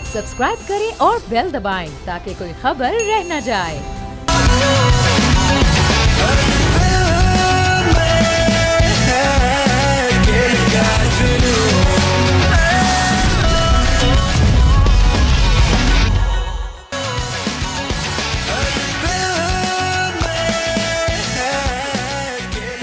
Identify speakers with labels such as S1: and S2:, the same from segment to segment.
S1: Subscribe करें और bell दबाएं ताकि कोई खबर रह न जाए।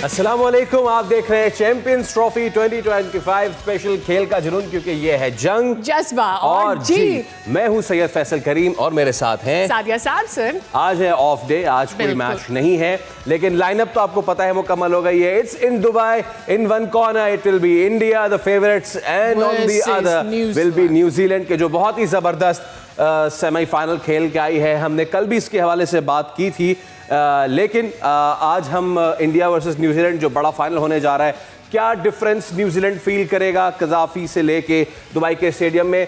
S2: अस्सलाम वालेकुम, आप देख रहे हैं चैंपियंस ट्रॉफी 2025 स्पेशल खेल का जुनून, क्योंकि ये है जंग
S3: जज्बा
S2: और जीत। मैं हूं सैयद फैसल करीम और मेरे साथ हैं
S3: सादिया सैमसन।
S2: आज है ऑफ डे, आज कोई मैच नहीं है, लेकिन लाइनअप तो आपको पता है मुकम्मल हो गई है। It's in Dubai, in one corner it will be India the favourites and on the other will be New Zealand के जो बहुत ही जबरदस्त सेमीफाइनल खेल के आई है। हमने कल भी इसके हवाले से बात की थी, लेकिन आज हम इंडिया वर्सेस न्यूजीलैंड जो बड़ा फाइनल होने जा रहा है, क्या डिफरेंस न्यूजीलैंड फील करेगा कज़ाफी से लेके दुबई के स्टेडियम में।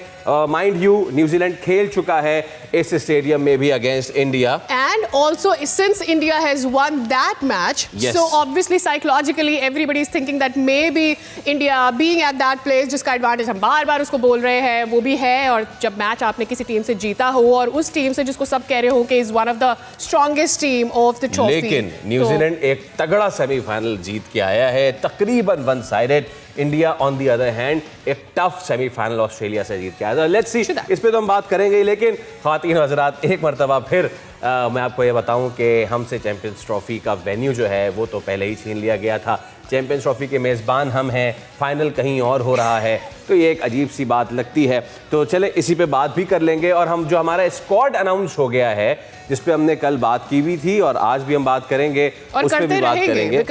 S2: माइंड यू न्यूजीलैंड खेल चुका है इस स्टेडियम में भी against India,
S3: and also since India has one that match, so obviously psychologically everybody is thinking that may be India being at that place, जिसका एडवांटेज हम बार बार उसको बोल रहे हैं वो भी है। और जब मैच आपने किसी टीम से जीता हो और उस टीम से जिसको सब कह रहे हो कि is one of the strongest team of the trophy,
S2: लेकिन न्यूजीलैंड एक तगड़ा सेमीफाइनल जीत के आया है, तकरीबन one sided. India on the other hand एक टफ सेमीफाइनल ऑस्ट्रेलिया से जीत के आया था। लेट्स सी, इस पे तो हम बात करेंगे, लेकिन ख्वातीन हज़रात एक मरतबा फिर मैं आपको ये बताऊं कि हमसे चैंपियंस ट्रॉफी का वेन्यू जो है वो तो पहले ही छीन लिया गया था। चैंपियंस ट्रॉफी के मेज़बान हम हैं, फाइनल कहीं और हो रहा है, तो ये एक अजीब सी बात लगती है। तो चले इसी पे बात भी कर लेंगे। और हम जो हमारा स्क्वाड अनाउंस हो गया है, जिस पे हमने कल बात की भी थी और आज भी हम बात करेंगे, उस पे भी बात करेंगे।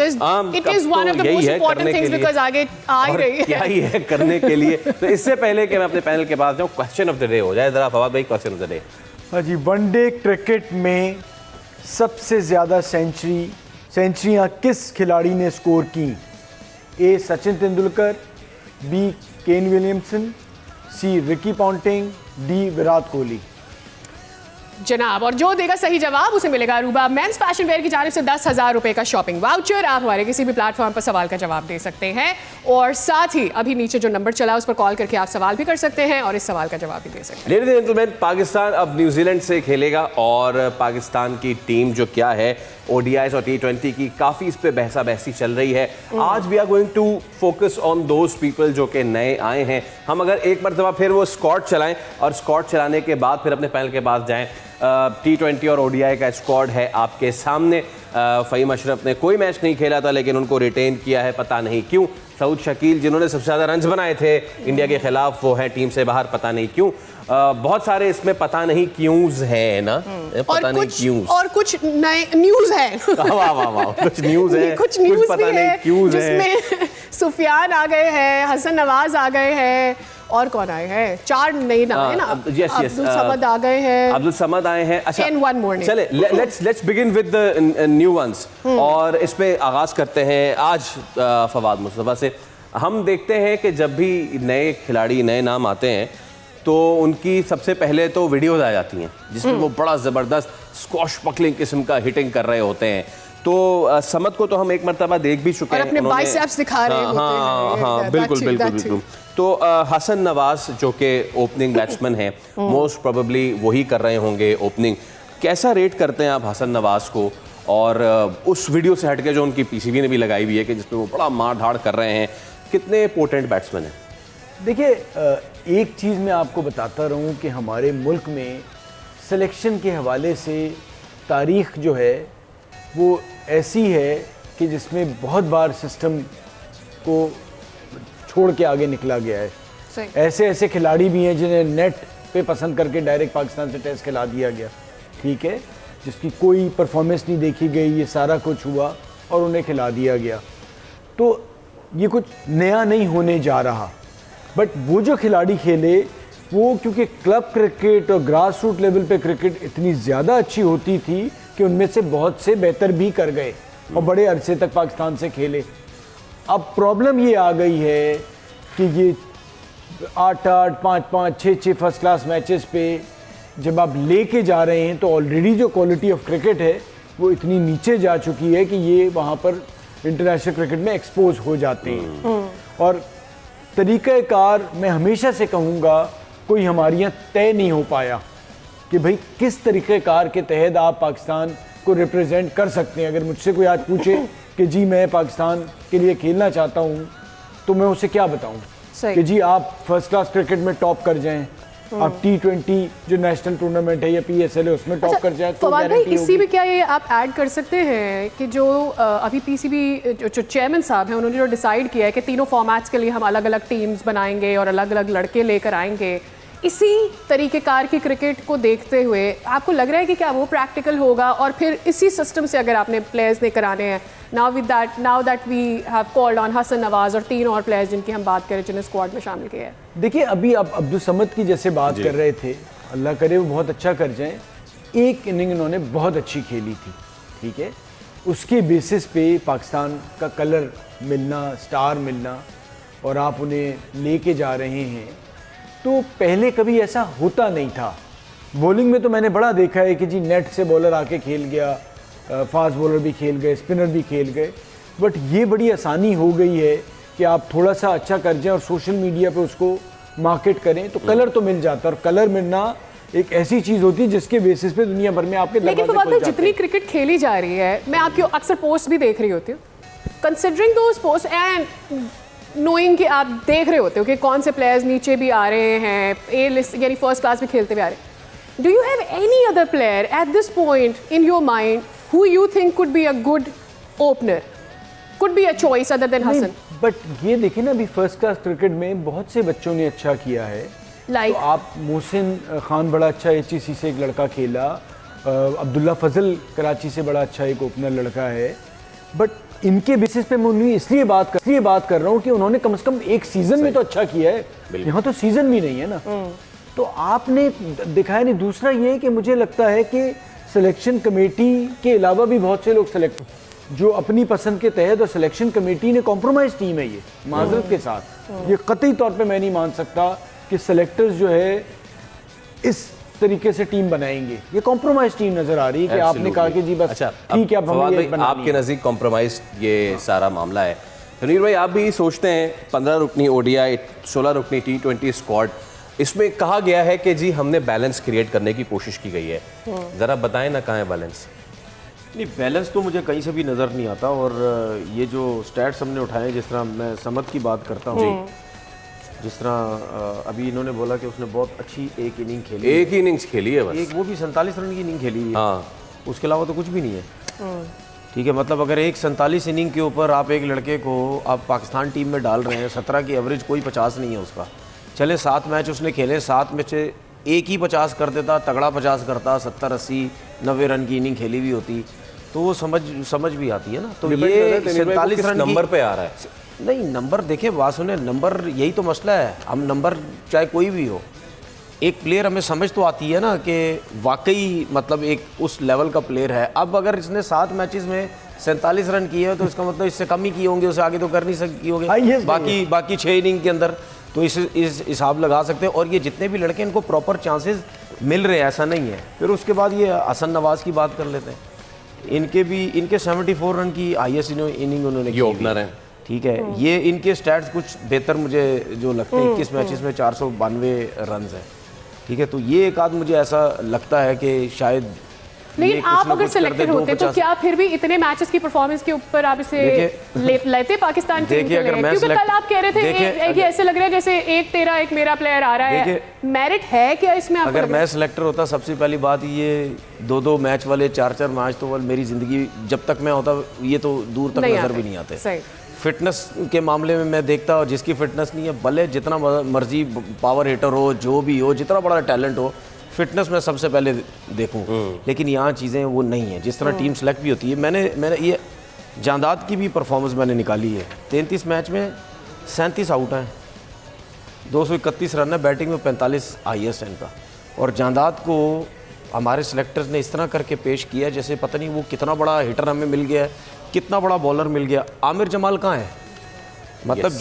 S2: क्या ही है करने के लिए। तो इससे पहले कि मैं अपने पैनल के पास जाऊँ, क्वेश्चन ऑफ द डे हो जाए जरा। फवाद भाई, क्वेश्चन ऑफ द डे।
S4: हाँ जी, वनडे क्रिकेट में सबसे ज़्यादा सेंचुरियाँ किस खिलाड़ी ने स्कोर की? A Sachin Tendulkar, B Kane Williamson, C Ricky Ponting, D Virat Kohli.
S3: जनाब, और जो देगा सही जवाब उसे मिलेगा अरूबा मेंस फैशन वेयर की जानिब से 10,000 रुपए का शॉपिंग वाउचर। आप हमारे किसी भी प्लेटफॉर्म पर सवाल का जवाब दे सकते हैं, और साथ ही अभी नीचे जो नंबर चला उस पर कॉल करके आप सवाल भी कर सकते हैं और इस सवाल का जवाब भी दे सकते हैं।
S2: लेडीज एंड जेंटलमैन, पाकिस्तान अब न्यूजीलैंड से खेलेगा और पाकिस्तान की टीम जो क्या है, ओडीआईज और T20 की काफ़ी इस पे बहसा बहसी चल रही है। आज we are going to focus on those people जो कि नए आए हैं। हम अगर एक मरतबा फिर वो स्क्वाड चलाएं और स्क्वाड चलाने के बाद फिर अपने पैनल के पास जाएं। T20 और ओडीआई का स्क्वाड है आपके सामने। फ़हीम अशरफ ने कोई मैच नहीं खेला था, लेकिन उनको रिटेन किया है, पता नहीं क्यों। सऊद शकील, जिन्होंने सबसे ज़्यादा रन्स बनाए थे इंडिया के खिलाफ, वो है टीम से बाहर, पता नहीं क्यों। बहुत सारे इसमें पता नहीं क्यूज़ है ना, पता नहीं क्यूज़,
S3: और कुछ नए न्यूज़ है।
S2: वाह वाह वाह, कुछ न्यूज़ है,
S3: कुछ न्यूज़
S2: पता नहीं क्यूज़ है,
S3: जिसमें सुफियान आ गए हैं, हसन नवाज आ गए हैं, और कौन आए हैं? 4 नए नाम है ना। अब्दुल समद आ गए हैं,
S2: अब्दुल समद आए हैं। अच्छा,
S3: one more name.
S2: चले let's begin with the new ones, और इस पे आगाज करते हैं आज फवाद मुस्तफा से। हम देखते हैं कि जब भी नए खिलाड़ी, नए नाम आते हैं, तो उनकी सबसे पहले तो वीडियोज आ जाती हैं जिसमें वो बड़ा ज़बरदस्त स्क्वॉश पकलिंग किस्म का हिटिंग कर रहे होते हैं। तो समद को तो हम एक मरतबा देख भी चुके हैं,
S3: अपने बाइसेप्स दिखा रहे होते हैं।
S2: हाँ, बिल्कुल। तो हसन नवाज जो कि ओपनिंग बैट्समैन है, मोस्ट प्रोबेबली वही कर रहे होंगे ओपनिंग। कैसा रेट करते हैं आप हसन नवाज को? और उस वीडियो से हटके जो उनकी पीसीबी ने भी लगाई हुई है कि जिसमें वो बड़ा मार धाड़ कर रहे हैं, कितने पोटेंट बैट्समैन हैं?
S4: देखिए, एक चीज़ मैं आपको बताता रहूं कि हमारे मुल्क में सिलेक्शन के हवाले से तारीख़ जो है वो ऐसी है कि जिसमें बहुत बार सिस्टम को छोड़ के आगे निकला गया है। ऐसे ऐसे खिलाड़ी भी हैं जिन्हें नेट पे पसंद करके डायरेक्ट पाकिस्तान से टेस्ट खिला दिया गया, ठीक है, जिसकी कोई परफॉर्मेंस नहीं देखी गई, ये सारा कुछ हुआ और उन्हें खिला दिया गया। तो ये कुछ नया नहीं होने जा रहा, बट वो जो खिलाड़ी खेले वो क्योंकि क्लब क्रिकेट और ग्रास रूट लेवल पे क्रिकेट इतनी ज़्यादा अच्छी होती थी कि उनमें से बहुत से बेहतर भी कर गए और बड़े अरसे तक पाकिस्तान से खेले। अब प्रॉब्लम ये आ गई है कि ये 8-8, 5-5, 6-6 फर्स्ट क्लास मैचेस पे जब आप लेके जा रहे हैं तो ऑलरेडी जो क्वालिटी ऑफ क्रिकेट है वो इतनी नीचे जा चुकी है कि ये वहाँ पर इंटरनेशनल क्रिकेट में एक्सपोज हो जाते हैं। और तरीक़ाकार मैं हमेशा से कहूँगा कोई हमारे यहाँ तय नहीं हो पाया कि भाई किस तरीक़ेकार के तहत आप पाकिस्तान को रिप्रेजेंट कर सकते हैं। अगर मुझसे कोई आज पूछे कि जी मैं पाकिस्तान के लिए खेलना चाहता हूँ, तो मैं उसे क्या बताऊँ कि जी आप फर्स्ट क्लास क्रिकेट में टॉप कर जाएं, आप T20 जो नेशनल टूर्नामेंट है या PSL है उसमें टॉप कर जाए तो
S3: फवाद भाई, इसी में क्या ये आप ऐड कर सकते हैं कि जो अभी PCB जो चेयरमैन साहब हैं उन्होंने जो डिसाइड किया है कि तीनों फॉर्मेट्स के लिए हम अलग अलग टीम्स बनाएंगे और अलग अलग लड़के लेकर आएंगे, इसी तरीक़ेकार की क्रिकेट को देखते हुए आपको लग रहा है कि क्या वो प्रैक्टिकल होगा? और फिर इसी सिस्टम से अगर आपने प्लेयर्स लेकर आने हैं, now that we have called on Hasan Nawaz और 3 और प्लेयर्स जिनकी हम बात करें जिन्हें स्क्वाड में शामिल किया है।
S4: देखिए, अभी आप अब्दुल समद की जैसे बात कर रहे थे, अल्लाह करे वो बहुत अच्छा कर जाएं। एक इनिंग इन्होंने बहुत अच्छी खेली थी, ठीक है, उसके बेसिस पे पाकिस्तान का कलर मिलना, स्टार मिलना, और आप उन्हें लेके जा रहे हैं, तो पहले कभी ऐसा होता नहीं था। बॉलिंग में तो मैंने बड़ा देखा है कि जी नेट से बॉलर आके खेल गया, फास्ट बॉलर भी खेल गए, स्पिनर भी खेल गए, बट ये बड़ी आसानी हो गई है कि आप थोड़ा सा अच्छा कर जाएं और सोशल मीडिया पे उसको मार्केट करें तो कलर तो मिल जाता है। और कलर मिलना एक ऐसी चीज़ होती है जिसके बेसिस पे दुनिया भर में आपके
S3: लेकिन फवाद भाई, जितनी क्रिकेट खेली जा रही है, मैं आपकी अक्सर पोस्ट भी देख रही होती हूँ, considering those post and knowing कि आप देख रहे होते हो कि कौन से प्लेयर्स नीचे भी आ रहे हैं, ए लिस्ट यानी फर्स्ट क्लास में खेलते हुए आ रहे हैं, do you have any other player at this point in your mind who you think could be a good opener, could be a choice other than Hasan?
S4: But ये देखिए ना, अभी फर्स्ट क्लास क्रिकेट में बहुत से बच्चों ने अच्छा किया है।
S3: तो
S4: आप मोहसिन खान बड़ा अच्छा HEC से एक लड़का खेला, अब्दुल्ला फजल कराची से बड़ा अच्छा एक ओपनर लड़का है, बट इनके बेसिस पे मैं उन्हें इसलिए बात कर रहा हूँ कि उन्होंने कम से कम एक सीजन में तो अच्छा किया है, यहाँ तो सीजन भी नहीं है ना, तो आपने दिखाया नहीं। दूसरा ये कि मुझे लगता है कि सिलेक्शन कमेटी के अलावा भी बहुत से लोग सेलेक्ट जो अपनी पसंद के तहत, और सिलेक्शन कमेटी ने कॉम्प्रोमाइज टीम है ये, माजरत के साथ ये कतई तौर पे मैं नहीं मान सकता कि सेलेक्टर्स जो है इस तरीके से टीम बनाएंगे। ये कॉम्प्रोमाइज टीम नजर आ रही है कि आपने कहा कि जी बस
S2: अच्छा,
S4: ठीक है, अब हमें ये बनानी
S2: आपके नज़दीक कॉम्प्रोमाइज ये सारा मामला है। तनवीर भाई, आप भी सोचते हैं 15 रुकनी ODI, 16 रुकनी T20 स्क्वाड, इसमें कहा गया है कि जी हमने बैलेंस क्रिएट करने की कोशिश की गई है, ज़रा बताएं ना कहाँ है बैलेंस?
S5: नहीं, बैलेंस तो मुझे कहीं से भी नज़र नहीं आता। और ये जो स्टैट्स हमने उठाए, जिस तरह मैं समद की बात करता हूँ, जिस तरह अभी इन्होंने बोला कि उसने बहुत अच्छी एक इनिंग खेली,
S2: एक ही इनिंग्स खेली है बस,
S5: एक वो भी 47 रन की इनिंग खेली है,
S2: हाँ,
S5: उसके अलावा तो कुछ भी नहीं है। ठीक है, मतलब अगर एक 47 इनिंग के ऊपर आप एक लड़के को आप पाकिस्तान टीम में डाल रहे हैं, 17 की एवरेज कोई 50 नहीं है उसका, चले 7 मैच उसने खेले, 7 में से एक ही 50 कर देता, तगड़ा 50 करता, 70, 80, 90 रन की इनिंग खेली भी होती, तो वो समझ भी आती है ना। तो ये 47 रन
S2: नंबर पे आ रहा है,
S5: नहीं, नंबर देखें, बात सुने, नंबर यही तो मसला है। हम नंबर चाहे कोई भी हो, एक प्लेयर हमें समझ तो आती है ना कि वाकई मतलब एक उस लेवल का प्लेयर है। अब अगर इसने 7 मैचेस में 47 रन किए हैं तो इसका मतलब इससे कम ही किए होंगे, उससे आगे तो कर नहीं किए होंगे बाकी 6 इनिंग के अंदर, तो इस हिसाब लगा सकते हैं। और ये जितने भी लड़के, इनको प्रॉपर चांसेस मिल रहे हैं, ऐसा नहीं है। फिर उसके बाद ये हसन नवाज की बात कर लेते हैं, इनके 74 रन की हाईएस्ट इनिंग उन्होंने की,
S2: ओपनर है,
S5: ठीक है। ये इनके स्टैट्स कुछ बेहतर मुझे जो लगते हैं, 21 मैचेस में 492 रन है, ठीक है। तो ये एक आध मुझे ऐसा लगता है कि शायद,
S3: लेकिन आप अगर सिलेक्टेड होते तो क्या फिर भी इतने मैचेस की परफॉर्मेंस के ऊपर आप इसे लेते पाकिस्तान टीम के लिए? क्योंकि कल आप कह रहे थे कि ऐसे लग रहा है जैसे एक तेरा एक मेरा प्लेयर आ रहा है, मेरिट है क्या इसमें?
S5: अगर मैं सिलेक्टर होता, सबसे पहली बात ये 2-2 मैच वाले 4-4 मैच तो मेरी ज़िंदगी जब तक मैं होता ये तो दूर तक नज़र भी नहीं आते। फिटनेस के मामले में मैं देखता, और जिसकी फिटनेस नहीं है, भले जितना मर्जी पावर हिटर हो, जो भी हो, जितना बड़ा टैलेंट हो, फिटनेस में सबसे पहले देखूं। लेकिन यहाँ चीज़ें वो नहीं है। जिस तरह टीम सेलेक्ट भी होती है, मैंने ये जांदाद की भी परफॉर्मेंस मैंने निकाली है। 33 मैच में 37 आउट हैं, 231 रन है, बैटिंग में 45 हाईएस्ट है इनका। और जांदाद को हमारे सिलेक्टर्स ने इस तरह करके पेश किया जैसे पता नहीं वो कितना बड़ा हिटर हमें मिल गया है, कितना बड़ा बॉलर मिल गया। आमिर जमाल कहाँ है? मतलब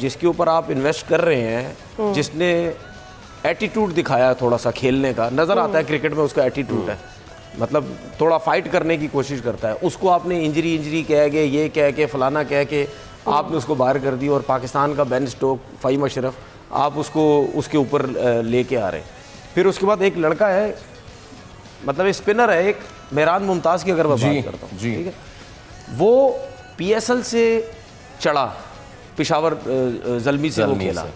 S5: जिसके ऊपर आप इन्वेस्ट कर रहे हैं, जिसने एटीट्यूड दिखाया है थोड़ा सा खेलने का, नज़र आता है क्रिकेट में उसका एटीट्यूड है, मतलब थोड़ा फाइट करने की कोशिश करता है, उसको आपने इंजरी कह के, ये कह के, फलाना कह के आपने उसको बाहर कर दी। और पाकिस्तान का बेन स्टोक, फ़हीम अशरफ, आप उसको उसके ऊपर लेके आ रहे हैं। फिर उसके बाद एक लड़का है, मतलब स्पिनर है एक, मेहरान मुमताज़ की अगर मैं बात करता हूँ, ठीक है, वो PSL से चढ़ा, पेशावर ज़ल्मी से वो खेला,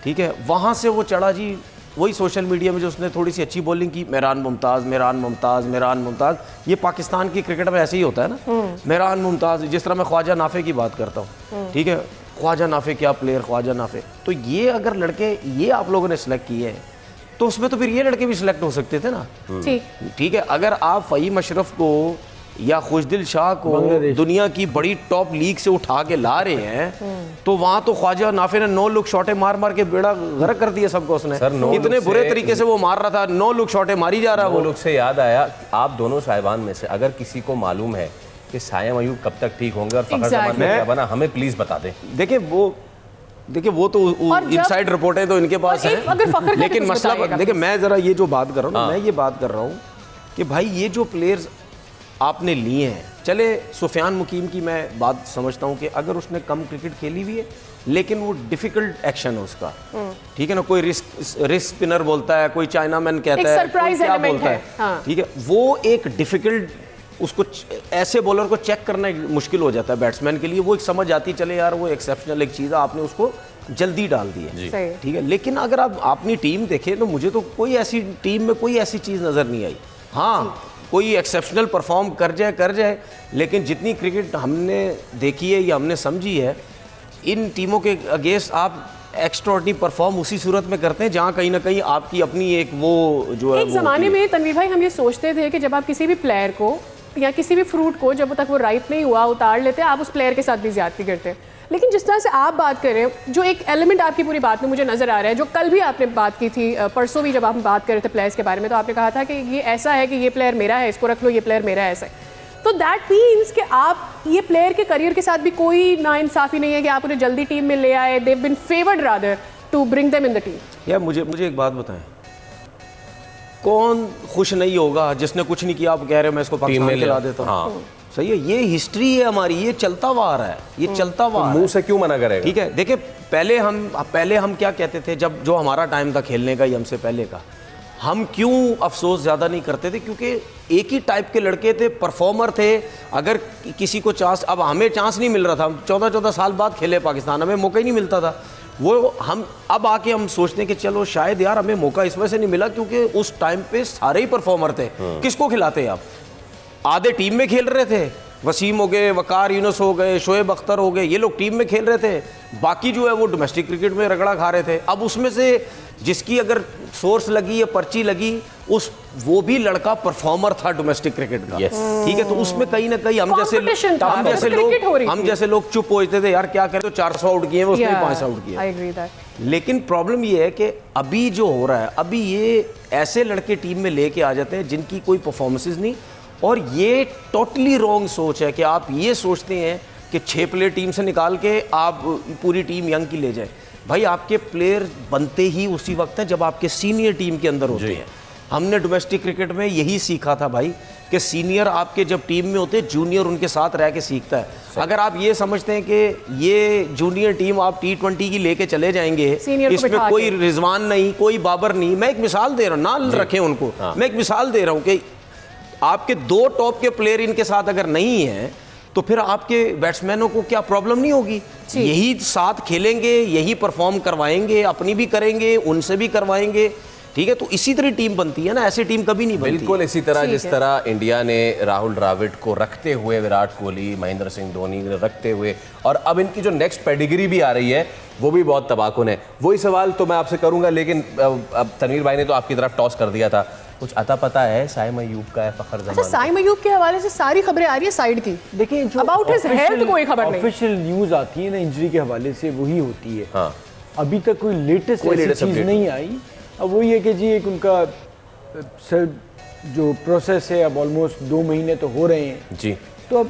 S5: ठीक है, वहाँ से वो चढ़ा जी, वही सोशल मीडिया में जो उसने थोड़ी सी अच्छी बॉलिंग की, मेहरान मुमताज़ मेहरान मुमताज़ मेहरान मुमताज़, ये पाकिस्तान की क्रिकेट में ऐसे ही होता है ना, मेहरान मुमताज़। जिस तरह मैं ख्वाजा नाफे की बात करता हूँ, ठीक है, ख्वाजा नाफे क्या प्लेयर, ख्वाजा नाफे। तो ये अगर लड़के ये आप लोगों ने सिलेक्ट किए हैं तो उसमें तो फिर ये लड़के भी सिलेक्ट हो सकते थे ना, ठीक है। अगर आप फ़हीम अशरफ को या खुशदिल शाह को दुनिया की बड़ी टॉप लीग से उठा के ला रहे हैं, तो वहां तो ख्वाजा नाफे ने 9 लुक शॉटे मार मार के बेड़ा गर्क कर दिया सबको उसने। इतने बुरे तरीके से वो मार रहा था, 9 लुक शॉटे मारी जा रहा है। वो
S2: लुक से याद आया, आप दोनों साहिबान में से अगर किसी को मालूम है कि सायम अयूब कब तक ठीक होंगे और फखर जमान में क्या बना, हमें प्लीज बता दें।
S5: देखिए वो तो इनसाइड रिपोर्टें तो इनके पास हैं, लेकिन मसला देखिए, मैं ज़रा ये जो बात कर रहा हूँ, मैं ये बात कर रहा हूँ कि भाई ये जो प्लेयर्स आपने लिए हैं, चले सुफियान मुकीम की मैं बात समझता हूँ कि अगर उसने कम क्रिकेट खेली हुई है लेकिन वो डिफिकल्ट एक्शन है उसका, ठीक है ना, कोई रिस्क स्पिनर बोलता है, कोई चाइनामैन कहता है, कोई क्या बोलता है, ठीक है, वो एक डिफिकल्ट, उसको ऐसे बॉलर को चेक करना मुश्किल हो जाता है बैट्समैन के लिए। वो एक समझ आती चले यार वो एक्सेप्शनल एक चीज़ है, आपने उसको जल्दी डाल दी है, ठीक है। लेकिन अगर आप अपनी टीम देखें तो मुझे तो कोई ऐसी टीम में कोई ऐसी चीज़ नज़र नहीं आई। हाँ, कोई एक्सेप्शनल परफॉर्म कर जाए, लेकिन जितनी क्रिकेट हमने देखी है या हमने समझी है, इन टीमों के अगेंस्ट आप एक्स्ट्राऑर्डिनरी परफॉर्म उसी सूरत में करते हैं जहाँ कहीं ना कहीं आपकी अपनी एक वो जो है।
S3: एक ज़माने में तनवीर भाई हम ये सोचते थे कि जब आप किसी भी प्लेयर को या किसी भी फ्रूट को जब तक वो राइप नहीं हुआ उतार लेते, आप उस प्लेयर के साथ भी ज्यादती करते हैं। लेकिन जिस तरह से आप बात कर रहे हैं, जो एक एलिमेंट आपकी पूरी बात में मुझे नज़र आ रहा है, जो कल भी आपने बात की थी, परसों भी जब आप बात कर रहे थे प्लेयर्स के बारे में, तो आपने कहा था कि ये ऐसा है कि ये प्लेयर मेरा है, इसको रख लो, ये प्लेयर मेरा है, ऐसा है। तो दैट मीन्स कि आप ये प्लेयर के करियर के साथ भी कोई नाइंसाफ़ी नहीं है कि आप उन्हें जल्दी टीम में ले आए, they have been favoured rather to bring them in the team.
S5: यार मुझे एक बात बताएं, कौन खुश नहीं होगा जिसने कुछ नहीं किया, आप कह रहे हो मैं इसको पाकिस्तान में खिला देता हूँ। हाँ। सही है, ये हिस्ट्री है हमारी, ये चलता हुआ आ रहा है, ये चलता हुआ
S2: मुंह से क्यों मना करेगा।
S5: ठीक है, देखिए पहले हम क्या कहते थे, जब जो हमारा टाइम था खेलने का, ये हमसे पहले का, हम क्यों अफसोस ज़्यादा नहीं करते थे, क्योंकि एक ही टाइप के लड़के थे, परफॉर्मर थे। अगर किसी को चांस, अब हमें चांस नहीं मिल रहा था, 14-14 साल बाद खेले पाकिस्तान, हमें मौका ही नहीं मिलता था। वो हम अब आके हम सोचते हैं कि चलो शायद यार हमें मौका इस वजह से नहीं मिला क्योंकि उस टाइम पे सारे ही परफॉर्मर थे। किसको खिलाते आप? आधे टीम में खेल रहे थे, वसीम हो गए, वकार यूनुस हो गए, शोएब अख्तर हो गए, ये लोग टीम में खेल रहे थे, बाकी जो है वो डोमेस्टिक क्रिकेट में रगड़ा खा रहे थे। अब उसमें से जिसकी अगर सोर्स लगी या पर्ची लगी, वो भी लड़का परफॉर्मर था डोमेस्टिक क्रिकेट का। ठीक है, तो उसमें कहीं ना कहीं हम जैसे लोग चुप हो जाते थे, यार क्या करें, तो 400 आउट किए, उसने 500 आउट किया। लेकिन प्रॉब्लम ये है कि अभी जो हो रहा है, अभी ये ऐसे लड़के टीम में लेके आ जाते हैं जिनकी कोई परफॉर्मेंसेज नहीं, और ये टोटली रॉन्ग सोच है कि आप ये सोचते हैं कि 6 प्लेयर टीम से निकाल के आप पूरी टीम यंग की ले जाए। भाई आपके प्लेयर बनते ही उसी वक्त हैं जब आपके सीनियर टीम के अंदर होते हैं। हमने डोमेस्टिक क्रिकेट में यही सीखा था भाई कि सीनियर आपके जब टीम में होते हैं, जूनियर उनके साथ रह के सीखता है। अगर आप ये समझते हैं कि ये जूनियर टीम आप T20 की लेके चले जाएंगे, इसमें कोई रिजवान नहीं, कोई बाबर नहीं, मैं एक मिसाल दे रहा हूँ, ना रखें उनको, मैं एक मिसाल दे रहा हूँ कि आपके 2 टॉप के प्लेयर इनके साथ अगर नहीं हैं तो फिर आपके बैट्समैनों को क्या प्रॉब्लम नहीं होगी? यही साथ खेलेंगे, यही परफॉर्म करवाएंगे, अपनी भी करेंगे, उनसे भी करवाएंगे। ठीक है, तो इसी तरह टीम बनती है ना, ऐसी टीम कभी नहीं बनती।
S2: बिल्कुल इसी तरह जिस तरह इंडिया ने राहुल द्रविड़ को रखते हुए, विराट कोहली, महेंद्र सिंह धोनी रखते हुए, और अब इनकी जो नेक्स्ट पेडिग्री भी आ रही है वो भी बहुत तबाहकुन है। वही सवाल तो मैं आपसे करूंगा, लेकिन अब तनवीर भाई ने तो आपकी तरफ टॉस कर दिया था, कुछ अता पता है साइम अयूब का है फखर जमान?
S3: अच्छा, साइम अयूब के हवाले से सारी खबरें आ रही है साइड की,
S4: देखिए जो
S3: अबाउट हिज हेल्थ कोई खबर नहीं।
S4: ऑफिशियल न्यूज़ आती है ना इंजरी के हवाले से, वही होती है। हाँ, अभी तक कोई लेटेस्ट चीज़ नहीं आई। अब वही है कि जी एक उनका जो प्रोसेस है, अब ऑलमोस्ट 2 महीने तो हो रहे हैं
S2: जी,
S4: तो अब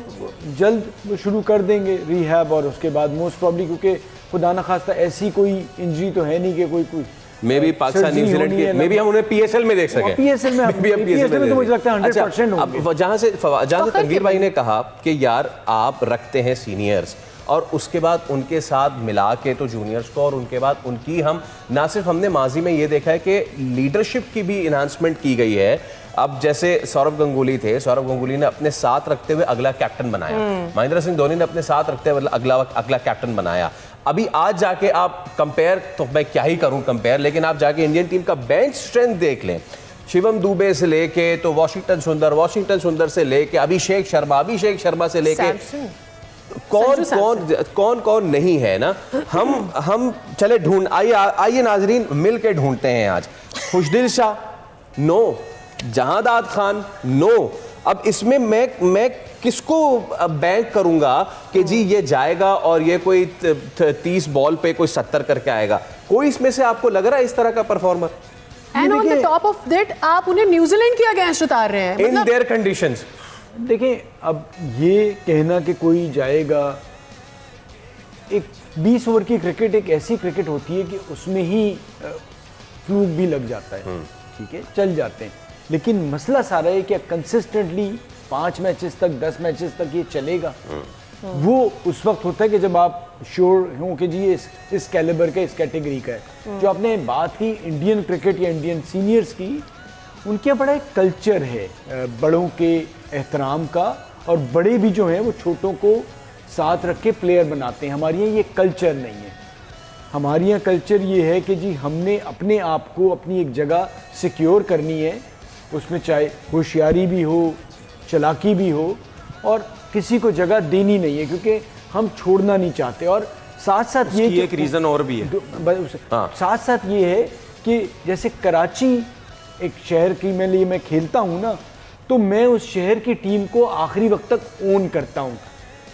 S4: जल्द वो शुरू कर देंगे रिहैब, और उसके बाद मोस्ट प्रॉब्ली, क्योंकि खुदा न खास्ता ऐसी कोई इंजरी तो है नहीं कि कोई
S2: मे भी पाकिस्तान न्यूजीलैंड के, मे भी हम उन्हें PSL में देख सकें।
S4: PSL में तो मुझे लगता है 100% होंगे।
S2: अब जहाँ से तनवीर भाई ने कहा कि यार आप रखते हैं सीनियर्स और उसके बाद उनके साथ मिला के तो जूनियर्स को, और उनके बाद उनकी हम ना सिर्फ हमने माजी में ये देखा है कि लीडरशिप की भी इन्हांसमेंट की गई है। अब जैसे सौरव गंगुली थे, सौरव गंगुली ने अपने साथ रखते हुए अगला कैप्टन बनाया, महेंद्र सिंह धोनी ने अपने साथ रखते हुए अगला कैप्टन बनाया। अभी आज जाके आप कंपेयर, तो मैं क्या ही करूं कंपेयर, लेकिन आप जाके इंडियन टीम का बेंच स्ट्रेंथ देख लें, शिवम दुबे से लेके तो वाशिंगटन सुंदर से लेके अभिषेक शर्मा से लेके कौन नहीं है ना। हम चले ढूंढ, आइए नाजरीन मिल के ढूंढते हैं आज। खुशदिल शाह नो, जहांदाद खान नो। अब इसमें मैं किसको बैंक करूंगा कि जी ये जाएगा और ये कोई 30 बॉल पे कोई 70 करके आएगा? कोई इसमें से आपको लग रहा है इस तरह का performer?
S3: And on the top of that आप उन्हें न्यूजीलैंड के अगेंस्ट उतार रहे हैं
S2: इन देयर कंडीशंस।
S4: देखिए, अब ये कहना कि कोई जाएगा, एक 20 ओवर की क्रिकेट एक ऐसी क्रिकेट होती है कि उसमें ही फ्लूक भी लग जाता है, ठीक है, चल जाते हैं। लेकिन मसला सारा है कि कंसिस्टेंटली 5 मैचेस तक 10 मैचेस तक ये चलेगा। वो उस वक्त होता है कि जब आप श्योर हो कि जी इस कैलिबर का, इस कैटेगरी का है। जो आपने बात की इंडियन क्रिकेट या इंडियन सीनियर्स की, उनके बड़ा एक कल्चर है बड़ों के एहतराम का, और बड़े भी जो हैं वो छोटों को साथ रख के प्लेयर बनाते हैं। हमारे यहाँ ये कल्चर नहीं है। हमारे यहाँ कल्चर ये है कि जी हमने अपने आप को अपनी एक जगह सिक्योर करनी है, उसमें चाहे होशियारी भी हो, चालाकी भी हो, और किसी को जगह देनी नहीं है, क्योंकि हम छोड़ना नहीं चाहते। और साथ साथ ये
S5: एक रीज़न और भी है,
S4: साथ साथ ये है कि जैसे कराची एक शहर की मैं खेलता हूँ ना, तो मैं उस शहर की टीम को आखिरी वक्त तक ओन करता हूँ।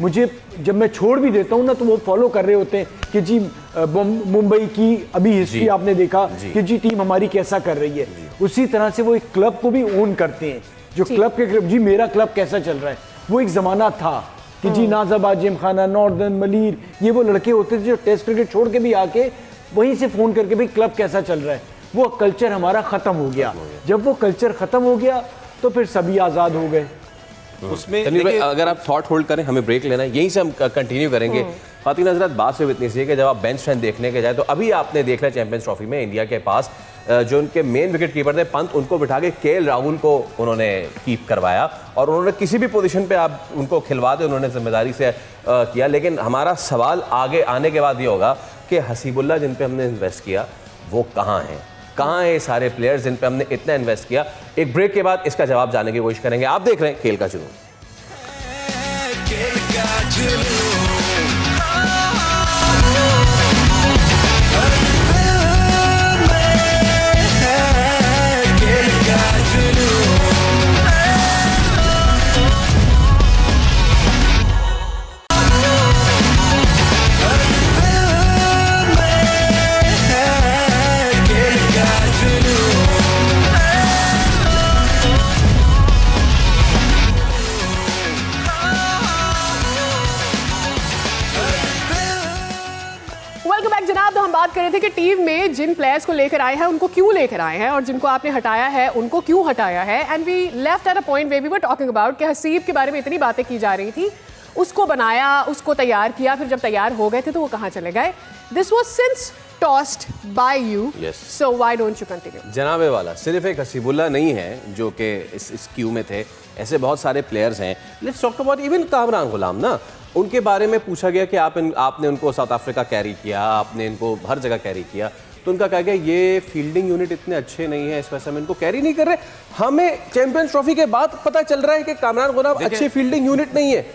S4: मुझे जब मैं छोड़ भी देता हूँ ना, तो वो फॉलो कर रहे होते हैं कि जी मुंबई की अभी हिस्ट्री आपने देखा कि जी टीम हमारी कैसा कर रही है। उसी तरह से वो एक क्लब को भी ओन करते हैं, जो क्लब के जी मेरा क्लब कैसा चल रहा है। वो एक ज़माना था कि जी नाज़ाबाद, जिमखाना, नॉर्दर्न, मलीर, ये वो लड़के होते थे जो टेस्ट क्रिकेट छोड़ के भी आके वहीं से फ़ोन करके भाई क्लब कैसा चल रहा है। वो कल्चर हमारा ख़त्म हो गया। जब वो कल्चर ख़त्म हो गया तो फिर सभी आज़ाद हो गए।
S2: उसमें अगर आप थॉट होल्ड करें, हमें ब्रेक लेना है, यहीं से हम कंटिन्यू करेंगे। ख़वातीन हज़रात, बात सिर्फ इतनी सी है कि जब आप बेंच स्ट्रेंथ देखने के जाए, तो अभी आपने देखा चैंपियंस ट्रॉफी में इंडिया के पास जो उनके मेन विकेट कीपर थे पंत, उनको बिठा के केएल राहुल को उन्होंने कीप करवाया, और उन्होंने किसी भी पोजीशन पे आप उनको खिलवा दे, उन्होंने जिम्मेदारी से किया। लेकिन हमारा सवाल आगे आने के बाद ये होगा कि हसीबुल्लाह जिन पे हमने इन्वेस्ट किया वो कहाँ हैं? कहाँ है सारे प्लेयर्स जिन पे हमने इतना इन्वेस्ट किया? एक ब्रेक के बाद इसका जवाब जानने की कोशिश करेंगे। आप देख रहे हैं खेल का जुनून।
S3: जनाब, तो हम बात कर रहे थे कि टीम में जिन प्लेयर्स को लेकर आए हैं उनको क्यों लेकर आए हैं, और जिनको आपने हटाया है उनको क्यों हटाया है। And we left at a point way we were talking about कि हसीब के बारे में इतनी बातें की जा रही थी, उसको बनाया, उसको तैयार किया, फिर जब तैयार हो गए थे तो वो कहाँ चले गए। This was since tossed by you, so why don't you continue.
S2: जनाबे वाला सिर्फ एक हसीबुल्लाह नहीं है जो कि इस क्यू में थे, ऐसे बहुत सारे प्लेयर्स हैं। Let's talk about even Kamran Ghulam ना, उनके बारे में पूछा गया कि आपने उनको साउथ अफ्रीका कैरी किया, आपने इनको हर जगह कैरी किया, तो उनका कहा गया ये फील्डिंग यूनिट इतने अच्छे नहीं है, इस वजह से हम इनको कैरी नहीं कर रहे। हमें चैंपियंस ट्रॉफी के बाद पता चल रहा है कि कामरान गुलाम अच्छी फील्डिंग यूनिट नहीं है।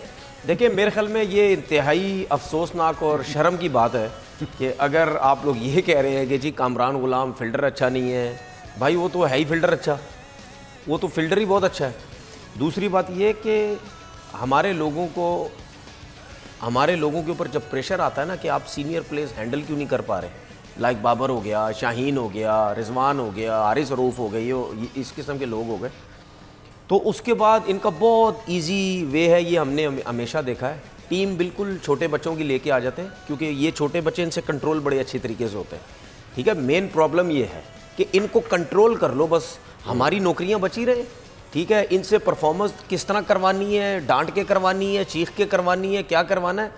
S5: देखिए, मेरे ख्याल में ये इंतहाई अफसोसनाक और शर्म की बात है कि अगर आप लोग ये कह रहे हैं कि जी कामरान गुलाम फील्डर अच्छा नहीं है, भाई वो तो है ही फील्डर अच्छा, वो तो फील्डर ही बहुत अच्छा है। दूसरी बात ये कि हमारे लोगों के ऊपर जब प्रेशर आता है ना कि आप सीनियर प्लेयर्स हैंडल क्यों नहीं कर पा रहे, लाइक बाबर हो गया, शाहीन हो गया, रिजवान हो गया, हारिस रऊफ हो गए, ये इस किस्म के लोग हो गए, तो उसके बाद इनका बहुत इजी वे है, ये हमने हमेशा देखा है, टीम बिल्कुल छोटे बच्चों की लेके आ जाते हैं, क्योंकि ये छोटे बच्चे इनसे कंट्रोल बड़े अच्छी तरीके से होते हैं। ठीक है, मेन प्रॉब्लम ये है कि इनको कंट्रोल कर लो, बस हमारी नौकरियां बची रहे। ठीक है, इनसे परफॉर्मेंस किस तरह करवानी है, डांट के करवानी है, चीख के करवानी है, क्या करवाना है,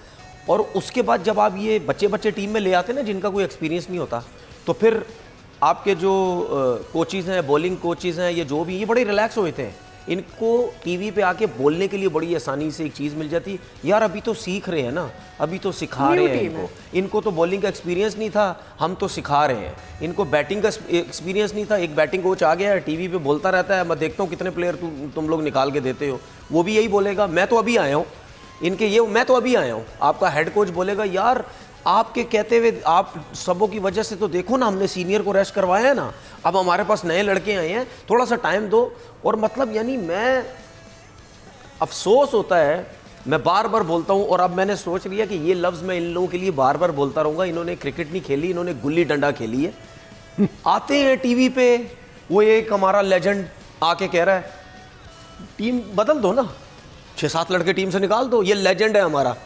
S5: और उसके बाद जब आप ये बच्चे टीम में ले आते हैं ना जिनका कोई एक्सपीरियंस नहीं होता, तो फिर आपके जो कोचेज़ हैं, बॉलिंग कोचेज़ हैं, ये जो भी, ये बड़े रिलैक्स होते हैं। इनको टीवी पे आके बोलने के लिए बड़ी आसानी से एक चीज़ मिल जाती है, यार अभी तो सीख रहे हैं ना, अभी तो सिखा रहे हैं इनको तो बॉलिंग का एक्सपीरियंस नहीं था, हम तो सिखा रहे हैं। इनको बैटिंग का एक्सपीरियंस नहीं था, एक बैटिंग कोच आ गया है टीवी पे बोलता रहता है, मैं देखता हूँ कितने प्लेयर तुम लोग निकाल के देते हो, वो भी यही बोलेगा मैं तो अभी आया हूँ, इनके ये मैं तो अभी आया हूँ। आपका हेड कोच बोलेगा यार आपके कहते हुए आप सबों की वजह से तो देखो ना, हमने सीनियर को रेस्ट करवाया है ना, अब हमारे पास नए लड़के आए हैं, थोड़ा सा टाइम दो। और मतलब यानी मैं, अफसोस होता है, मैं बार बार बोलता हूँ, और अब मैंने सोच लिया कि ये लफ्ज़ मैं इन लोगों के लिए बार बार बोलता रहूँगा। इन्होंने क्रिकेट नहीं खेली, इन्होंने गुल्ली डंडा खेली है। आते हैं टीवी पे, वो एक हमारा लेजेंड आके कह रहा है टीम बदल दो ना, 6-7 लड़के टीम से निकाल दो, ये लेजेंड है हमारा।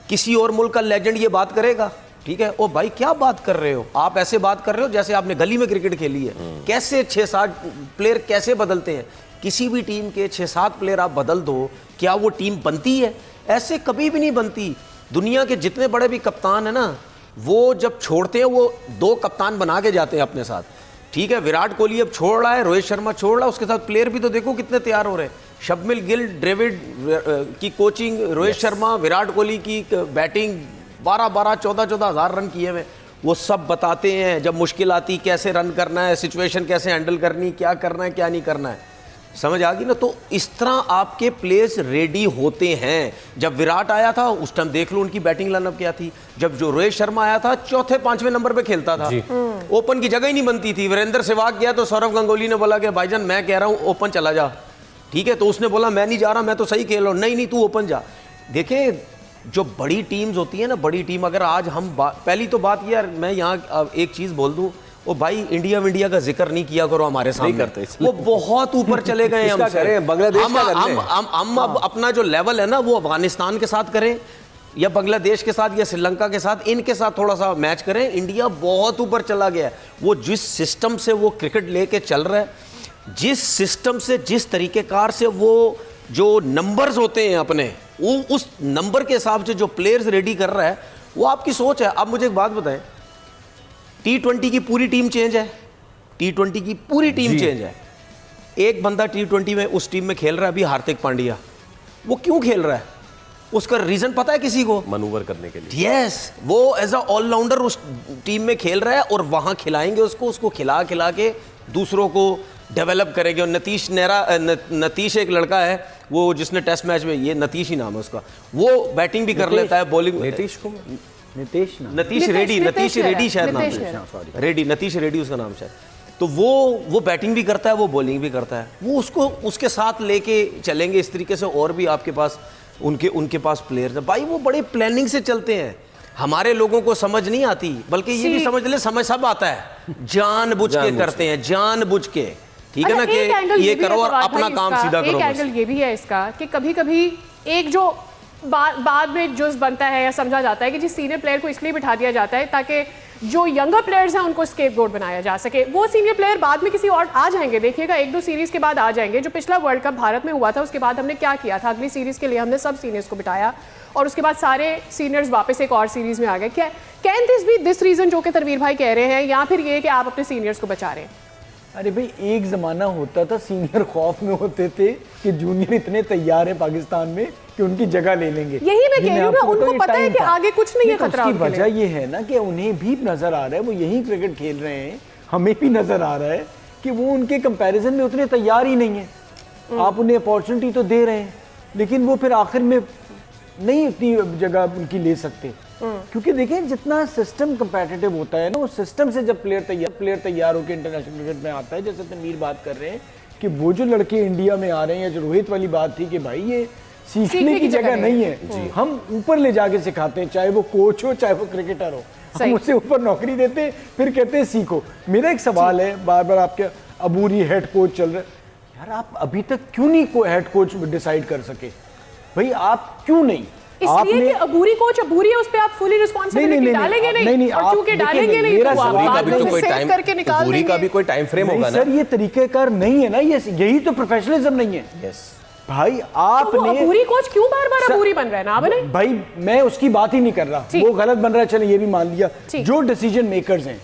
S5: किसी और मुल्क का लेजेंड ये बात करेगा? ठीक है, ओ भाई क्या बात कर रहे हो आप, ऐसे बात कर रहे हो जैसे आपने गली में क्रिकेट खेली है। कैसे 6-7 प्लेयर कैसे बदलते हैं? किसी भी टीम के 6-7 प्लेयर आप बदल दो, क्या वो टीम बनती है? ऐसे कभी भी नहीं बनती। दुनिया के जितने बड़े भी कप्तान है ना, वो जब छोड़ते हैं वो 2 कप्तान बना के जाते हैं अपने साथ। ठीक है, विराट कोहली अब छोड़ रहा है, रोहित शर्मा छोड़ रहा है, उसके साथ प्लेयर भी तो देखो कितने तैयार हो रहे हैं। शब्बिल गिल, ड्रेविड की कोचिंग, रोहित शर्मा, विराट कोहली की बैटिंग, 12-12, 14-14 हज़ार रन किए हुए, वो सब बताते हैं जब मुश्किल आती कैसे रन करना है, सिचुएशन कैसे हैंडल करनी, क्या करना है क्या नहीं करना है। समझ आ गई ना? तो इस तरह आपके प्लेयर्स रेडी होते हैं। जब विराट आया था उस टाइम देख लो उनकी बैटिंग लाइनअप क्या थी। जब जो रोहित शर्मा आया था 4-5वें नंबर पे खेलता था, ओपन की जगह ही नहीं बनती थी। वीरेंद्र सहवाग गया तो सौरव गंगोली ने बोला कि भाईजान मैं कह रहा हूँ ओपन चला जा। ठीक है, तो उसने बोला मैं नहीं जा रहा, मैं तो सही खेल रहा हूँ। नहीं तू ओपन जा। देखिए जो बड़ी टीम्स होती है ना, बड़ी टीम, अगर आज हम पहली तो बात यार मैं यहाँ एक चीज़ बोल दूँ, वो भाई इंडिया का जिक्र नहीं किया करो हमारे सामने, करते वो बहुत ऊपर चले गए हैं हमसे।
S2: बांग्लादेश
S5: हम अब अपना जो लेवल है ना वो अफगानिस्तान के साथ करें या बांग्लादेश के साथ या श्रीलंका के साथ, इनके साथ थोड़ा सा मैच करें। इंडिया बहुत ऊपर चला गया है। वो जिस सिस्टम से वो क्रिकेट लेके चल रहा है, जिस सिस्टम से, जिस तरीकेकार से वो जो नंबर्स होते हैं अपने, वो उस नंबर के हिसाब से जो प्लेयर्स रेडी कर रहा है, वो आपकी सोच है। अब मुझे एक बात बताएं, T20 की पूरी टीम चेंज है, T20 की पूरी टीम चेंज है। एक बंदा T20 में उस टीम में खेल रहा है अभी, हार्दिक पांड्या। वो क्यों खेल रहा है? उसका रीजन पता है किसी को?
S2: मनूवर करने के लिए।
S5: यस, वो एज अ ऑलराउंडर उस टीम में खेल रहा है और वहां खिलाएंगे उसको खिला के दूसरों को डेवलप करेंगे। और नतीश एक लड़का है वो जिसने टेस्ट मैच में, ये नतीश ही नाम है उसका, वो बैटिंग भी कर लेता है, बॉलिंग। नतीश रेड्डी शायद नाम है, नतीश रेड्डी उसका नाम शायद। तो वो बैटिंग भी करता है, वो बॉलिंग भी करता है। वो उसको उसके साथ लेके चलेंगे इस तरीके से। और भी आपके पास उनके पास प्लेयर्स है भाई, वो बड़े प्लानिंग से चलते हैं। हमारे लोगों को समझ नहीं आती, बल्कि ये भी समझ ले समझ सब आता है, जानबूझ के करते हैं, जानबूझ के। ठीक है ना, कि ये करो और अपना काम सीधा करो।
S3: एक एंगल ये भी है इसका कि कभी-कभी एक जो बाद में जो बनता है या समझा जाता है कि जिस सीनियर प्लेयर को इसलिए बिठा दिया जाता है ताकि जो यंगर प्लेयर्स हैं उनको स्केपगोट बनाया जा सके। वो सीनियर प्लेयर बाद में किसी और आ जाएंगे, देखिएगा 1-2 सीरीज के बाद आ जाएंगे। जो पिछला वर्ल्ड कप भारत में हुआ था उसके बाद हमने क्या किया था, अगली सीरीज के लिए हमने सब सीनियर्स को बिठाया और उसके बाद सारे सीनियर्स वापस एक और सीरीज में आ गए। Can this be this reason जो कि तनवीर भाई कह रहे हैं, या फिर ये कि आप अपने सीनियर्स को बचा रहे हैं?
S4: अरे भाई, एक ज़माना होता था सीनियर खौफ में होते थे कि जूनियर इतने तैयार हैं पाकिस्तान में कि उनकी जगह ले लेंगे।
S3: यही मैं कह रही हूं ना, उनको पता है कि आगे कुछ नहीं है खतरा।
S4: उसकी वजह ये है ना कि उन्हें भी नजर आ रहा है, वो यही क्रिकेट खेल रहे हैं, हमें भी नजर आ रहा है कि वो उनके कंपैरिजन में उतने तैयार ही नहीं है। आप उन्हें अपॉर्चुनिटी तो दे रहे हैं लेकिन वो फिर आखिर में नहीं उतनी जगह उनकी ले सकते, क्योंकि देखें जितना सिस्टम कंपेटिटिव होता है ना, उस सिस्टम से जब प्लेयर तैयार होकर इंटरनेशनल क्रिकेट में आता है, जैसे तनवीर बात कर रहे हैं कि वो जो लड़के इंडिया में आ रहे हैं, या जो रोहित वाली बात थी कि भाई ये सीखने की जगह नहीं है, हम ऊपर ले जाके सिखाते हैं, चाहे वो कोच हो चाहे वो क्रिकेटर हो, हम उससे ऊपर नौकरी देते हैं, फिर कहते हैं सीखो। मेरा एक सवाल है, बार बार आपके अबूरी हेड कोच चल रहे, यार आप अभी तक क्यों नहीं हेड कोच डिसाइड कर सके? भाई आप क्यों नहीं?
S3: इसलिए कि अबूरी कोच अबूरी है, उस पे आप फुली रिस्पांसिबिलिटी डालेंगे नहीं, और चूंकि डालेंगे नहीं तो आप बाद में उसे सेव करके निकाल देंगे।
S2: अबूरी का भी कोई टाइम फ्रेम होगा ना
S4: सर, ये तरीकेकार नहीं है ना, ये यही तो प्रोफेशनलिज्म नहीं है।
S2: यस,
S4: भाई
S3: तो
S4: आपने
S3: अबूरी कोच क्यों बार-बार अबूरी बन रहा है? ना बने
S4: भाई, मैं उसकी बात ही नहीं कर रहा, वो गलत बन रहा है, चले ये भी मान लिया। जो डिसीजन मेकर्स हैं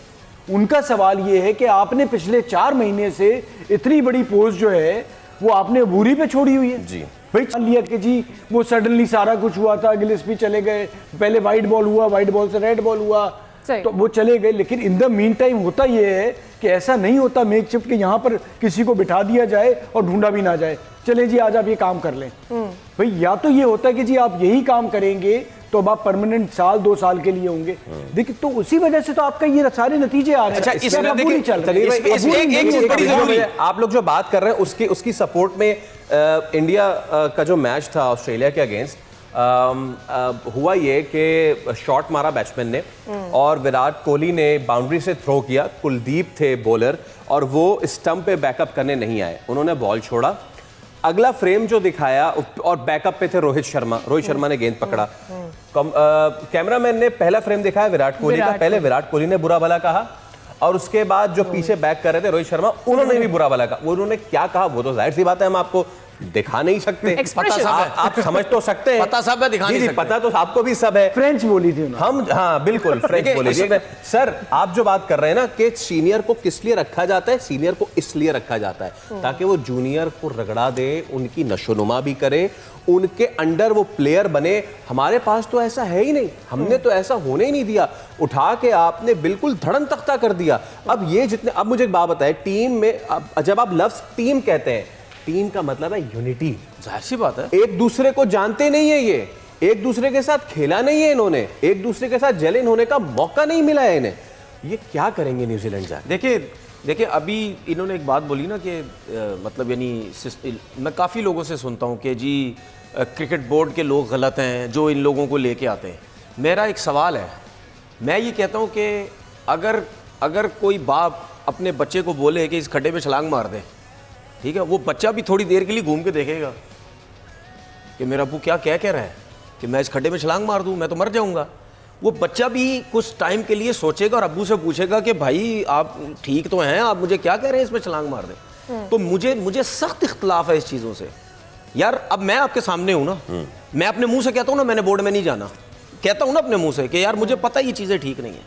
S4: उनका सवाल ये है कि आपने पिछले 4 महीने से इतनी बड़ी पोस्ट जो है वो आपने अबूरी पे छोड़ी हुई है
S2: जी।
S4: भाई मान लिया कि जी वो सडनली सारा कुछ हुआ था, गिलिस्पी चले गए, पहले वाइट बॉल हुआ, वाइट बॉल से रेड बॉल हुआ, तो वो चले गए। लेकिन इन द मीन टाइम होता ये है कि ऐसा नहीं होता मेक शिफ्ट कि यहाँ पर किसी को बिठा दिया जाए और ढूंढा भी ना जाए, चले जी आज आप ये काम कर लें। भाई या तो ये होता है कि जी आप यही काम करेंगे तो अब आप परमानेंट 1-2 साल के लिए होंगे। देखिए तो उसी वजह से तो आपका ये सारे नतीजे आ रहे हैं।
S2: अच्छा, इसमें देखिए आप लोग जो बात कर रहे हैं उसकी सपोर्ट में इंडिया का जो मैच था ऑस्ट्रेलिया के अगेंस्ट, हुआ ये कि शॉट मारा बैट्समैन ने और विराट कोहली ने बाउंड्री से थ्रो किया, कुलदीप थे बॉलर और वो स्टंप पे बैकअप करने नहीं आए, उन्होंने बॉल छोड़ा। अगला फ्रेम जो दिखाया और बैकअप पे थे रोहित शर्मा ने गेंद पकड़ा। कैमरामैन ने पहला फ्रेम दिखाया विराट कोहली का, पहले विराट कोहली ने बुरा भला कहा और उसके बाद जो पीछे बैक कर रहे थे रोहित शर्मा, उन्होंने भी बुरा भला कहा। वो उन्होंने क्या कहा वो तो जाहिर सी बात है हम आपको दिखा नहीं सकते, आप समझ तो सकते हैं,
S5: पता सब है, दिखा नहीं सकते।
S2: पता तो आपको भी सब है।
S4: फ्रेंच बोली थी उन्होंने।
S2: हम हाँ बिल्कुल फ्रेंच बोली थी। सर आप जो बात कर रहे हैं ना कि सीनियर को किस लिए रखा जाता है, सीनियर को इसलिए रखा जाता है ताकि वो जूनियर को रगड़ा दे, उनकी नशोनुमा भी करे, उनके अंडर वो प्लेयर बने। हमारे पास तो ऐसा है ही नहीं, हमने तो ऐसा होने ही नहीं दिया, उठा के आपने बिल्कुल धड़न तख्ता कर दिया। अब ये जितने, अब मुझे एक बात बताए, टीम में जब आप लफ्ज टीम कहते हैं, टीम का मतलब है यूनिटी।
S5: जाहिर सी बात है,
S2: एक दूसरे को जानते नहीं है, ये एक दूसरे के साथ खेला नहीं है, इन्होंने एक दूसरे के साथ जलन होने का मौका नहीं मिला है इन्हें। ये क्या करेंगे न्यूजीलैंड जाके?
S5: देखिए अभी इन्होंने एक बात बोली ना कि मतलब यानी मैं काफ़ी लोगों से सुनता हूँ कि जी क्रिकेट बोर्ड के लोग गलत हैं जो इन लोगों को लेके आते हैं। मेरा एक सवाल है, मैं ये कहता हूँ कि अगर कोई बाप अपने बच्चे को बोले कि इस खड्डे में छलांग मार दे, ठीक है, वो बच्चा भी थोड़ी देर के लिए घूम के देखेगा कि मेरा अब्बू क्या कह रहा है कि मैं इस खड्डे में छलांग मार दूं, मैं तो मर जाऊंगा। वो बच्चा भी कुछ टाइम के लिए सोचेगा और अब्बू से पूछेगा कि भाई आप ठीक तो हैं, आप मुझे क्या कह रहे हैं इसमें छलांग मार दें। तो मुझे सख्त इख्तलाफ है इस चीज़ों से यार। अब मैं आपके सामने हूं ना, मैं अपने मुंह से कहता हूं ना मैंने बोर्ड में नहीं जाना, कहता हूं ना अपने मुंह से कि यार मुझे पता ये चीज़ें ठीक नहीं है।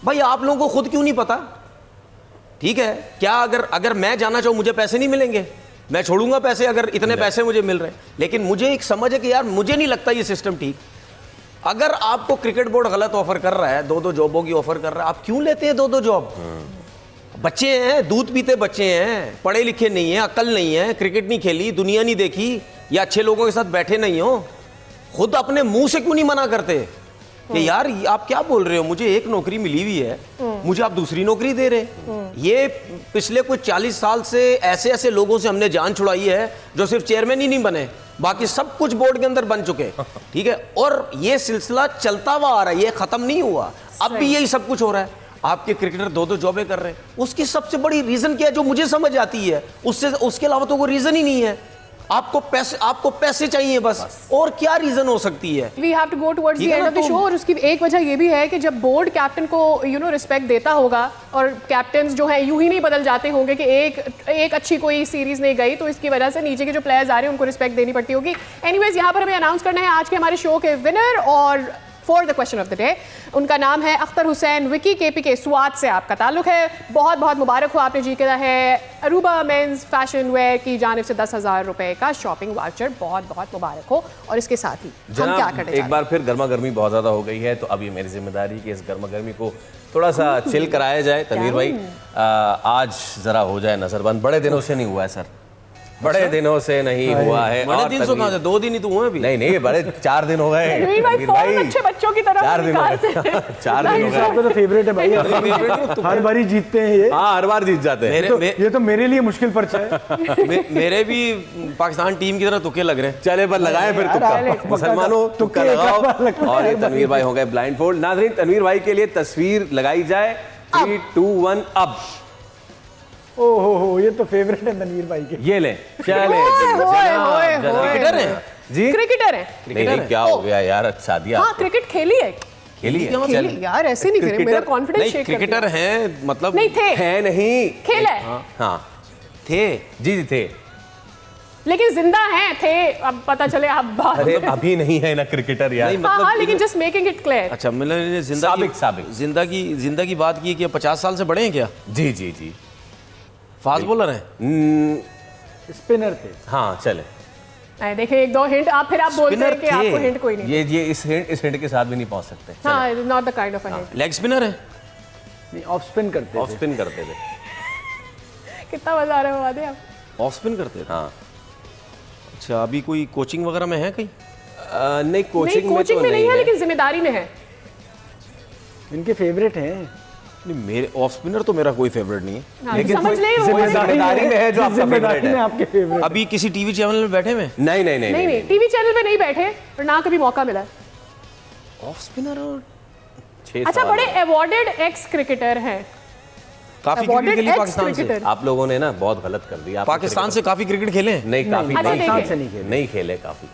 S5: भाई आप लोगों को खुद क्यों नहीं पता? ठीक है, क्या अगर मैं जाना चाहूँ मुझे पैसे नहीं मिलेंगे? मैं छोड़ूंगा पैसे अगर इतने पैसे मुझे मिल रहे हैं। लेकिन मुझे एक समझ है कि यार मुझे नहीं लगता ये सिस्टम ठीक। अगर आपको क्रिकेट बोर्ड गलत ऑफर कर रहा है, 2-2 जॉबों की ऑफर कर रहा है, आप क्यों लेते हैं 2-2 जॉब? बच्चे हैं, दूध पीते बच्चे हैं, पढ़े लिखे नहीं है, अक्ल नहीं है, क्रिकेट नहीं खेली, दुनिया नहीं देखी, या अच्छे लोगों के साथ बैठे नहीं हो, खुद अपने मुंह से क्यों नहीं मना करते कि यार आप क्या बोल रहे हो, मुझे एक नौकरी मिली हुई है, मुझे आप दूसरी नौकरी दे रहे? ये पिछले कुछ 40 साल से ऐसे लोगों से हमने जान छुड़ाई है जो सिर्फ चेयरमैन ही नहीं बने, बाकी सब कुछ बोर्ड के अंदर बन चुके, ठीक है। और ये सिलसिला चलता हुआ आ रहा है, ये खत्म नहीं हुआ, अब भी यही सब कुछ हो रहा है। आपके क्रिकेटर 2-2 जॉबें कर रहे हैं, उसकी सबसे बड़ी रीजन क्या है जो मुझे समझ आती है, उसके अलावा तो कोई रीजन ही नहीं है। आपको पैसे चाहिए बस, और क्या रीजन हो सकती है?
S3: We have to go towards the end of the show। और उसकी एक वजह ये भी है कि जब बोर्ड कैप्टन को रिस्पेक्ट देता होगा, और कैप्टन जो है यूं ही नहीं बदल जाते होंगे कि एक अच्छी कोई सीरीज नहीं गई तो इसकी वजह से नीचे के जो प्लेयर्स आ रहे हैं उनको रिस्पेक्ट देनी पड़ती होगी। एनीवेज, यहाँ पर हमें अनाउंस करना है आज के हमारे शो के विनर, और for the question of the day उनका नाम है अख्तर हुसैन विकी। केपी के स्वाद से आपका ताल्लुक है, बहुत बहुत मुबारक हो, आपने जीता है अरूबा मेंस फैशन वेयर की जानिब से 10,000 रुपए का शॉपिंग वाउचर। बहुत बहुत मुबारक हो। और इसके साथ ही हम क्या करते हैं,
S2: एक बार फिर गर्मा गर्मी बहुत ज़्यादा हो गई है, तो अब ये मेरी जिम्मेदारी कि इस गर्मा गर्मी को थोड़ा सा चिल कराया जाए। तनवीर भाई आज ज़रा हो जाए नजरबंद, बड़े दिनों से नहीं हुआ है सर, बड़े दिनों से नहीं हुआ है।
S5: बड़े दिन से कहां से, 2 दिन ही तो हुए अभी।
S2: नहीं बड़े 4 दिन हो गए।
S3: अच्छे बच्चों की तरह
S2: 4 दिन हो गए। 4 दिन हो गए।
S4: आपका तो फेवरेट है भाई, हर बार ही जीतते हैं ये।
S2: हाँ, हर बार जीत जाते हैं।
S4: ये तो मेरे लिए मुश्किल पर्चा है।
S5: मेरे भी पाकिस्तान टीम की तरह तुक्के लग रहे हैं।
S2: चले पर लगाए फिर तुक्का, मुसलमानों तुक्का लगाओ। और ये तनवीर भाई हो गए ब्लाइंड फोल्ड। नाज़रीन, तनवीर भाई के लिए तस्वीर लगाई जाए, 3, 2, 1 अब।
S4: ओहो, ये तो फेवरेट है तनवीर भाई के।
S2: ये ले, चले
S5: क्रिकेटर हैं
S2: जी,
S3: क्रिकेटर है।
S2: नहीं क्या हो गया यार, शादी
S3: हाँ, क्रिकेट खेली है,
S2: खेली
S3: यार, ऐसे नहीं करे, मेरा कॉन्फिडेंस शेक कर दिया।
S5: क्रिकेटर हैं मतलब
S3: नहीं थे,
S2: है नहीं,
S3: खेला है।
S2: हाँ
S5: थे
S2: जी थे।
S3: लेकिन जिंदा हैं थे, अब पता चले आप बात।
S2: अरे अभी नहीं है ना क्रिकेटर यार।
S5: नहीं,
S3: हाँ,
S5: मतलब
S3: लेकिन जस्ट मेकिंग इट क्लियर।
S5: अच्छा, मैंने
S2: साबिक।
S5: जिंदगी बात की कि 50 साल से बड़े हैं क्या?
S2: जी जी जी।
S5: फास्ट बॉलर हैं?
S4: स्पिनर थे।
S2: हाँ चले।
S3: देखिए एक दो हिंट आप, फिर आप बोलते हैं कि आपको हिंट कोई नहीं।
S2: ये इस हिंट के साथ भी नहीं पहुंच सकते।
S3: हाँ, not the kind of a hint.
S5: Leg spinner है?
S4: नहीं, ऑफ स्पिन करते
S2: ऑफ
S4: थे।
S2: स्पिन करते थे।
S3: कितना मजा आ रहा है वादे आप।
S5: ऑफ स्पिन करते थे?
S2: हाँ।
S5: अच्छा, अभी कोई कोचिंग वगैरह में है कहीं?
S2: नहीं, कोचिंग
S3: कोचिंग में नहीं है, लेकिन जिम्मेदारी में है।
S4: इनके फेवरेट हैं।
S5: नहीं, मेरे ऑफ स्पिनर तो मेरा कोई फेवरेट नहीं है।
S3: हाँ,
S2: लेकिन
S3: समझ ले वो
S2: जिम्मेदारी में है जो आपका
S4: जिम्मेदारी
S2: फेवरेट
S4: में
S2: है।
S4: आपके फेवरेट।
S5: अभी किसी टीवी चैनल में बैठे में?
S2: नहीं नहीं नहीं
S3: नहीं, टीवी चैनल पे नहीं बैठे और ना कभी मौका मिला।
S5: ऑफ स्पिनर और
S2: 6
S3: अच्छा, बड़े अवॉर्डेड एक्स क्रिकेटर हैं।
S5: काफी क्रिकेट खेली पाकिस्तान से?
S2: आप लोगों ने ना बहुत गलत कर दिया।
S5: पाकिस्तान से काफी क्रिकेट खेले हैं?
S2: नहीं, काफी
S3: अच्छा,
S4: पाकिस्तान
S3: देखिए।
S4: से नहीं खेले।
S2: नहीं खेले काफी।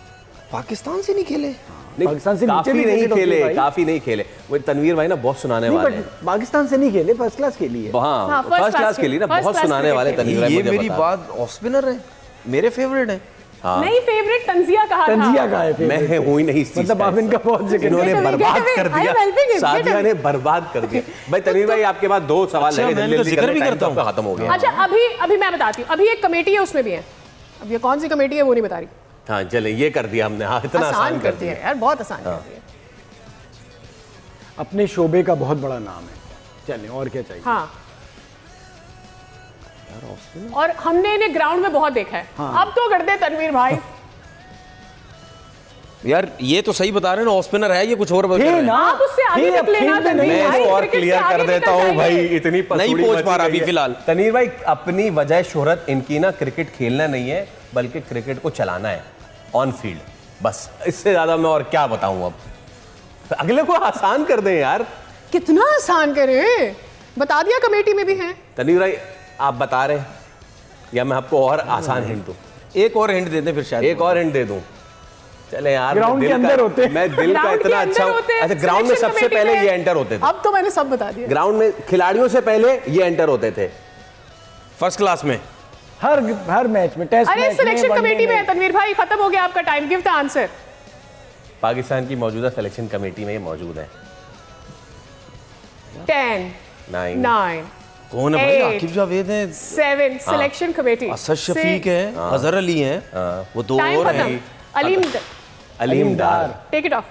S5: पाकिस्तान से नहीं खेले?
S4: पाकिस्तान से नीचे
S2: काफी
S4: भी
S2: नहीं
S4: cricket होती है
S2: खेले,
S4: भाई।
S2: काफी नहीं खेले। वो तनवीर भाई ना बहुत सुनाने
S4: नहीं,
S2: वाले
S4: but
S2: हैं।
S4: पाकिस्तान से नहीं खेले, फर्स्ट क्लास खेली है।
S2: हाँ,
S3: हाँ,
S2: फर्स्ट क्लास के लिए ना
S3: first
S2: बहुत
S3: class
S2: सुनाने वाले
S3: cricket
S2: तनवीर भाई।
S5: ये
S2: मुझे
S5: मेरी
S2: बता।
S5: बात, ऑफ स्पिनर है, मेरे फेवरेट है।
S2: हाँ।
S3: नहीं, फेवरेट तंजिया कहा था।
S4: तंजिया का है favorite।
S2: मैं हुई नहीं इस चीज
S4: मतलब
S2: का
S4: आप इनका बहुत जिक्र
S2: इन्होंने
S3: Get away,
S2: बर्बाद
S3: get away.
S2: कर दिया।
S3: I am helping him, get
S2: Sadia
S3: away.
S2: ने बर्बाद कर दिया। भाई तनवीर भाई आपके पास 2 सवाल
S5: अच्छा,
S2: लगे,
S5: मैं
S2: जल्दी
S5: इनका
S2: जल्दी
S5: जिक्र
S2: करने,
S5: भी
S2: टाइम
S5: करता
S2: तो आपका
S5: हूँ।
S2: खत्म हो गया।
S3: अच्छा, अभी मैं बताती हूँ, अभी एक कमेटी है उसमें भी है। अब ये कौन सी कमेटी है वो नहीं बता रही।
S2: हाँ चले, ये कर दिया हमने। हाँ, इतना आसान कर दिया।
S3: यार, बहुत आसान कर दिया।
S4: अपने शोबे का बहुत बड़ा नाम है। चलें, और क्या चाहिए?
S3: हाँ, और हमने इन्हें ग्राउंड में बहुत देखा है। अब तो कर दे तनवीर भाई।
S5: यार ये तो सही बता रहे हैं ना, ऑफ स्पिनर है, ये कुछ और बता रहे हैं।
S3: आप उससे आगे
S4: अब
S3: निकले ना,
S4: खेल में
S3: तनवीर
S4: नहीं,
S2: मैं
S3: भाई,
S2: इसको और
S3: क्रिकेट से
S2: क्लियर
S3: आगे
S2: कर देता
S3: निकल
S2: हूँ भाई।
S3: जाइए।
S2: इतनी
S5: नहीं पहुंच पा रहा अभी फिलहाल।
S2: तनवीर भाई, अपनी वजह शोहरत इनकी ना क्रिकेट खेलना नहीं है, बल्कि क्रिकेट को चलाना है ऑन फील्ड। बस इससे ज्यादा मैं और क्या बताऊं। अब अगले को आसान कर दें यार।
S3: कितना आसान करे, बता दिया कमेटी में भी है।
S2: तनवीर भाई आप बता रहे हैं या मैं आपको और आसान हिंट दूं?
S5: एक और हिंट देते फिर शायद।
S2: एक और हिंट दे दूं? चले यार,
S4: ग्राउंड
S2: मैं
S4: के
S2: दिल
S4: अंदर
S2: का-
S4: होते हैं।
S2: मैं दिल का
S3: ग्राउंड के
S2: इतना
S3: अंदर
S2: अच्छा हूं।
S3: होते हैं,
S2: अच्छा, ग्राउंड में
S3: सिलेक्शन
S2: सबसे
S3: कमेटी
S2: पहले
S3: में।
S2: ये एंटर होते थे।
S3: अब तो मैंने सब बता दिया।
S2: ग्राउंड में खिलाड़ियों से पहले ये एंटर होते थे।
S5: फर्स्ट क्लास में
S4: हर मैच में, टेस्ट
S3: अरे
S4: मैच में,
S3: सिलेक्शन
S4: वनडे
S3: कमेटी में है
S4: में।
S3: तनवीर भाई, खत्म हो गया आपका time. Give the answer.
S2: Pakistan की मौजूदा सिलेक्शन कमेटी में ये मौजूद है।
S3: 10
S2: 9
S3: 9
S5: कौन है भाई?
S3: 8
S5: आकिब जावेद है,
S3: 7 सिलेक्शन कमेटी।
S5: असद शफीक है, अजहर अली है, वो दो
S3: टाइम
S5: और
S3: खत्म।
S5: हैं।
S2: Aleem Dar.
S3: Take it off.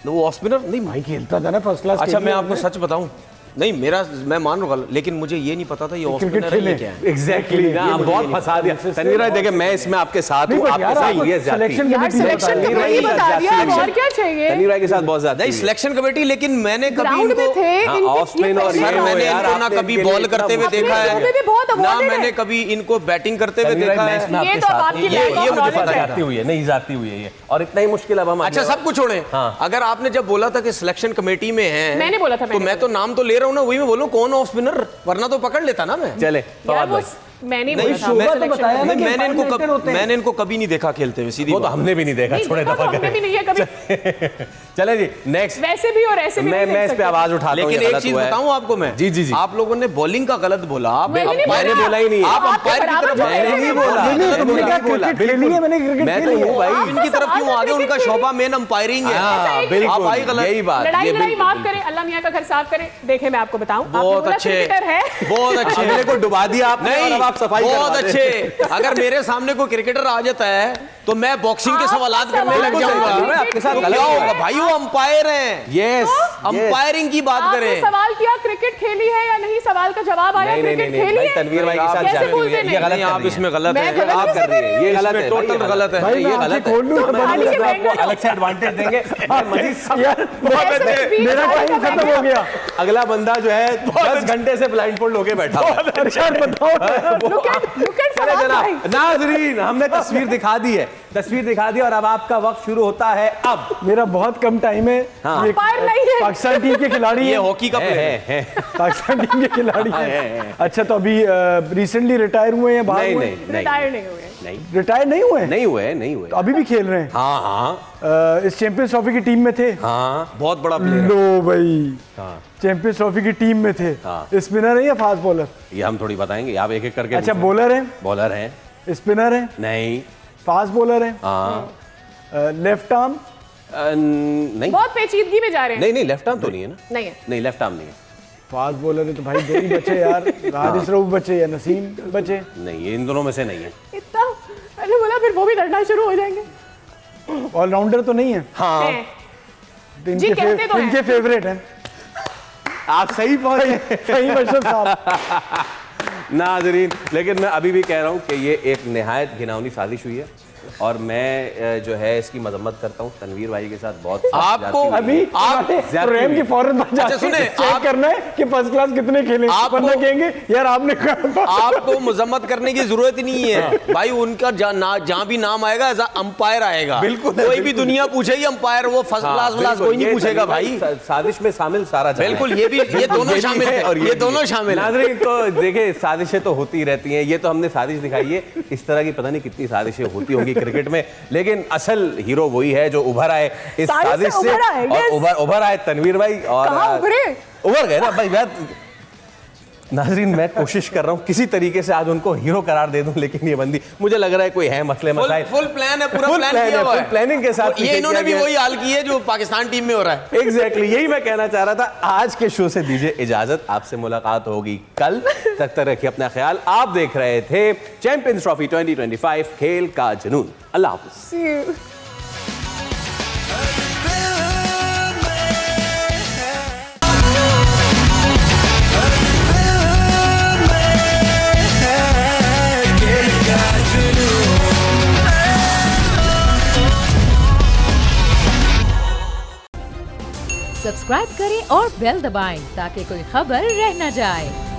S5: वो ऑफ स्पिनर नहीं।
S4: भाई खेलता था ना फर्स्ट क्लास।
S5: अच्छा, मैं आपको सच बताऊं, नहीं मैं मान रहा हूं, लेकिन मुझे ये नहीं पता था ये ऑफ
S4: क्रिकेट
S5: स्पिनर है
S4: खेले।
S5: क्या है।
S2: एग्जैक्टली ना, आप बहुत फंसा दिया तनवीर भाई। देखिए मैं इसमें आपके साथ हूं, आपके साथ ये ज्यादती।
S4: सिलेक्शन
S3: यार
S4: कमेटी
S3: सिलेक्शन
S4: बता रही है।
S3: कमेटी बता दिया, अब और क्या चाहिए।
S2: तनवीर भाई के साथ बहुत ज्यादा
S5: नहीं, सिलेक्शन कमेटी, लेकिन मैंने कभी
S3: ग्राउंड में
S5: इनको
S3: थे
S2: हाँ,
S3: इनके-
S2: ऑफ स्पिन और
S3: ये
S2: ये
S5: सर
S2: हो
S5: मैंने
S2: यार,
S5: इनको ना
S2: आपने
S5: कभी
S2: इनके लिए
S5: बॉल
S2: इतना
S5: करते हुए
S3: अपने
S5: देखा
S3: ग्राउंड में
S5: है,
S3: भी बहुत
S5: ना
S3: awarded
S5: मैंने
S3: है।
S5: कभी इनको बैटिंग करते हुए
S2: तनवीर
S5: देखा
S2: भाई, मैं
S5: है।
S2: इसमें
S3: ये
S2: आपके
S3: तो
S2: साथ
S3: आपकी
S2: हूं।
S3: lack of
S5: ये मुझे
S3: knowledge
S5: पता
S3: है।
S2: जाती हुई है, नहीं जाती हुई है ये। और इतना ही मुश्किल अब हम
S5: अच्छा,
S2: आगे-
S5: सब कुछ छोड़े।
S2: हाँ।
S5: अगर आपने जब बोला था कि सिलेक्शन कमेटी में है,
S3: मैंने बोला था,
S5: तो
S3: मैंने
S5: मैं तो नाम तो ले रहा हूँ ना, वही मैं बोलूँ कौन ऑफ स्पिनर, वरना तो पकड़ लेता ना मैं।
S2: चले
S3: यार
S2: फवाद
S3: वो
S2: भाई।
S3: मैंने
S5: नहीं,
S3: बोला था
S5: शोभा तो
S3: selection
S4: बताया ना
S3: कमेटी।
S5: नहीं,
S4: कि पायलट होते हैं।
S5: मैंने इनको कभी नहीं देखा खेलते हुए, सीधी
S2: वो तो
S5: बात।
S2: हमने भी नहीं देखा,
S3: नहीं,
S2: छोड़े
S3: देखा
S2: दफा
S3: तो हमने भी नहीं है कभी।
S2: चले जी नेक्स्ट।
S3: वैसे भी और ऐसे भी
S2: मैं
S3: नहीं देख
S2: इस पे
S3: सकते।
S2: आवाज उठाता हूं,
S5: लेकिन
S2: ये
S5: एक
S2: गलत
S5: चीज
S2: हुआ है।
S5: बताऊं आपको मैं,
S2: जी जी जी।
S5: आप लोगों ने बॉलिंग का गलत बोला। आप
S3: मैंने नहीं
S2: मैंने बोला ही नहीं है।
S5: आप
S3: आपके
S5: अंपायर की
S3: बराबर
S5: तरफ
S3: जो
S5: मैंने
S3: है,
S5: नहीं
S3: वो
S5: बोला।
S3: नहीं,
S5: गलत
S4: तुमने
S5: बोला।
S4: क्या क्रिकेट खेली है? मैंने क्रिकेट
S2: मैं तो
S4: खेली
S2: हूँ
S4: है।
S2: भाई।
S5: आप इनकी तरफ क्यों आ गए? उनका शोभा मेन अंपायरिंग है।
S2: हाँ,
S3: एक
S2: बिल्कुल,
S5: आप आई गलत।
S2: यही बात।
S3: लड़ाई
S2: ये
S3: लड़ाई
S2: बिल्कुल,
S3: माफ
S2: बिल्कुल।
S3: करें, अल्लाह मियां का घर साफ करें। देखे मैं आपको बताऊं, आपने
S5: बहुत
S3: बोला
S5: अच्छे,
S3: क्रिकेटर है।
S5: बहुत अच्छे,
S2: अगले को डुबा दिया आपने और अब आप सफाई
S5: बहुत
S2: करवा दे।
S5: अच्छे। अगर मेरे सामने कोई क्रिकेटर आ जाता है तो मैं बॉक्सिंग के
S3: आप
S5: सवालात
S3: सवाल
S5: करने लग
S2: बिल्कुल सही
S5: जाऊंगा।
S2: बात है, मैं आपके साथ
S5: तो
S2: गलत
S5: क्या
S2: हो
S5: होगा
S2: रहा है।
S5: भाई? वो अंपायर हैं,
S2: यस
S5: अंपायरिंग की बात
S3: आपने
S5: करें।
S3: सवाल किया क्रिकेट खेली है या नहीं, सवाल का जवाब आया
S2: नहीं नहीं
S3: क्रिकेट
S2: नहीं
S3: खेली
S2: भाई,
S3: है।
S2: तनवीर भाई के साथ
S3: कैसे
S2: जाती हुई
S3: बोलते
S2: है। ये
S3: नहीं?
S2: गलत
S5: नहीं, आप
S2: कर रही है।
S5: इसमें गलत
S3: मैं
S5: है।
S3: गलत
S2: आप
S3: कैसे
S2: कर रही है, ये गलत
S5: इसमें
S2: है,
S5: टोटल
S2: भाई,
S5: गलत है।
S4: भाई
S2: ये
S4: मैं
S2: गलत
S4: आंखें
S2: है।
S4: खोल लूं तो
S2: मैं
S3: आगे के
S2: आपको
S3: बैंगन हो।
S2: अलग से एडवांटेज देंगे। मैं मजीद
S5: बहुत
S3: ऐसे
S5: अच्छे।
S3: बीच
S4: मेरा
S3: वाले
S4: टाइम
S3: का
S4: खत्म हो गया।
S2: अगला बंदा जो है 10 घंटे से ब्लाइंड फोल्ड होके बैठा हुआ है।
S4: अच्छा बताओ।
S3: Look at
S2: चले
S3: फवाद
S2: जनाब,
S3: भाई।
S2: नाजरीन हमने तस्वीर दिखा दी है, तस्वीर दिखा दी और अब आपका वक्त शुरू होता है। अब
S4: मेरा बहुत कम टाइम है।
S2: हाँ।
S4: ये
S3: अंपायर नहीं है।
S4: पाकिस्तान टीम के खिलाड़ी
S5: ये
S4: हैं।
S5: हॉकी का प्लेयर है।
S4: पाकिस्तान टीम के खिलाड़ी
S2: है।
S4: हैं। अच्छा, तो अभी रिसेंटली रिटायर हुए हैं? बाहर
S2: नहीं
S4: हुए?
S2: नहीं नहीं
S3: रिटायर नहीं हुए।
S2: नहीं
S4: रिटायर नहीं हुए?
S2: नहीं हुए, नहीं हुए।
S4: तो अभी भी खेल रहे हैं?
S2: हाँ हाँ
S4: इस चैंपियंस ट्रॉफी की टीम में थे?
S2: हाँ
S5: बहुत बड़ा प्लेयर है।
S4: लो भाई,
S2: हाँ,
S4: चैंपियंस ट्रॉफी की टीम में थे।
S2: हाँ।
S4: स्पिनर है या फास्ट बॉलर?
S2: ये हम थोड़ी बताएंगे, आप एक एक करके
S4: अच्छा,
S2: पूछें।
S4: बॉलर है?
S2: बॉलर हैं।
S4: स्पिनर है,
S2: नहीं।
S4: फास्ट बॉलर है,
S2: हाँ।
S4: लेफ्ट आर्म,
S2: नहीं
S3: बहुत पेचीदगी में जा रहे हैं।
S2: नहीं, लेफ्ट आर्म तो नहीं है ना।
S3: नहीं है।
S2: नहीं, लेफ्ट आर्म नहीं है।
S4: फास्ट बॉलर है तो भाई दो ही बचे यार, हारिस रऊफ बचे या नसीम बचे।
S2: नहीं, ये इन दोनों में से नहीं है।
S3: इतना मैंने बोला फिर वो भी लड़ना शुरू हो जाएंगे।
S4: ऑलराउंडर तो नहीं है।
S2: हाँ,
S3: हैं। जी, कहते तो हैं।
S4: इनके फेवरेट हैं।
S2: आप सही पहुंचे।
S4: सही मशरफ साहब।
S2: नाजरीन, लेकिन मैं अभी भी कह रहा हूँ कि ये एक निहायत घिनौनी साजिश हुई है और मैं जो है इसकी मजम्मत करता हूँ। तनवीर भाई के साथ बहुत
S5: आपको
S4: अभी
S5: आप
S4: प्रेम की फौरन
S5: अच्छा सुने,
S4: चेक करना है कि फर्स्ट क्लास कितने खेले, वरना कहेंगे यार आपने कहा।
S5: आपको मजम्मत करने की जरूरत ही नहीं है भाई। उनका जहाँ भी नाम आएगा एज अंपायर आएगा।
S2: बिल्कुल,
S5: कोई भी दुनिया पूछेगी अंपायर, वो फर्स्ट क्लास कोई नहीं पूछेगा भाई।
S2: साजिश में शामिल सारा जहां है।
S5: बिल्कुल, ये दोनों शामिल है
S2: और
S5: ये दोनों शामिल है।
S2: नाज़रीन, तो देखिए साजिशें तो होती रहती हैं। ये तो हमने साजिश दिखाई है, इस तरह की पता नहीं कितनी साजिशें होती होंगी क्रिकेट में, लेकिन असल हीरो वही है जो उभर आए इस साजिश से और उभर आए तनवीर भाई। और उभर गए ना भाई। नाजरीन, मैं कोशिश कर रहा हूँ किसी तरीके से आज उनको हीरो करार दे दूं, लेकिन ये बंदी मुझे लग रहा है कोई है मसले मसाइल।
S5: फुल प्लान है, पूरा प्लान किया हुआ है,
S2: प्लानिंग के साथ
S5: ये इन्होंने भी वही हाल की है जो पाकिस्तान टीम में हो रहा है।
S2: एग्जैक्टली, यही मैं कहना चाह रहा था। आज के शो से दीजिए इजाजत, आपसे मुलाकात होगी कल। तक रखिए अपना ख्याल। आप देख रहे थे चैंपियंस ट्रॉफी 2025 खेल का जुनून। अल्लाह हाफ़िज़।
S1: सब्सक्राइब करें और बेल दबाएं ताकि कोई खबर रह न जाए।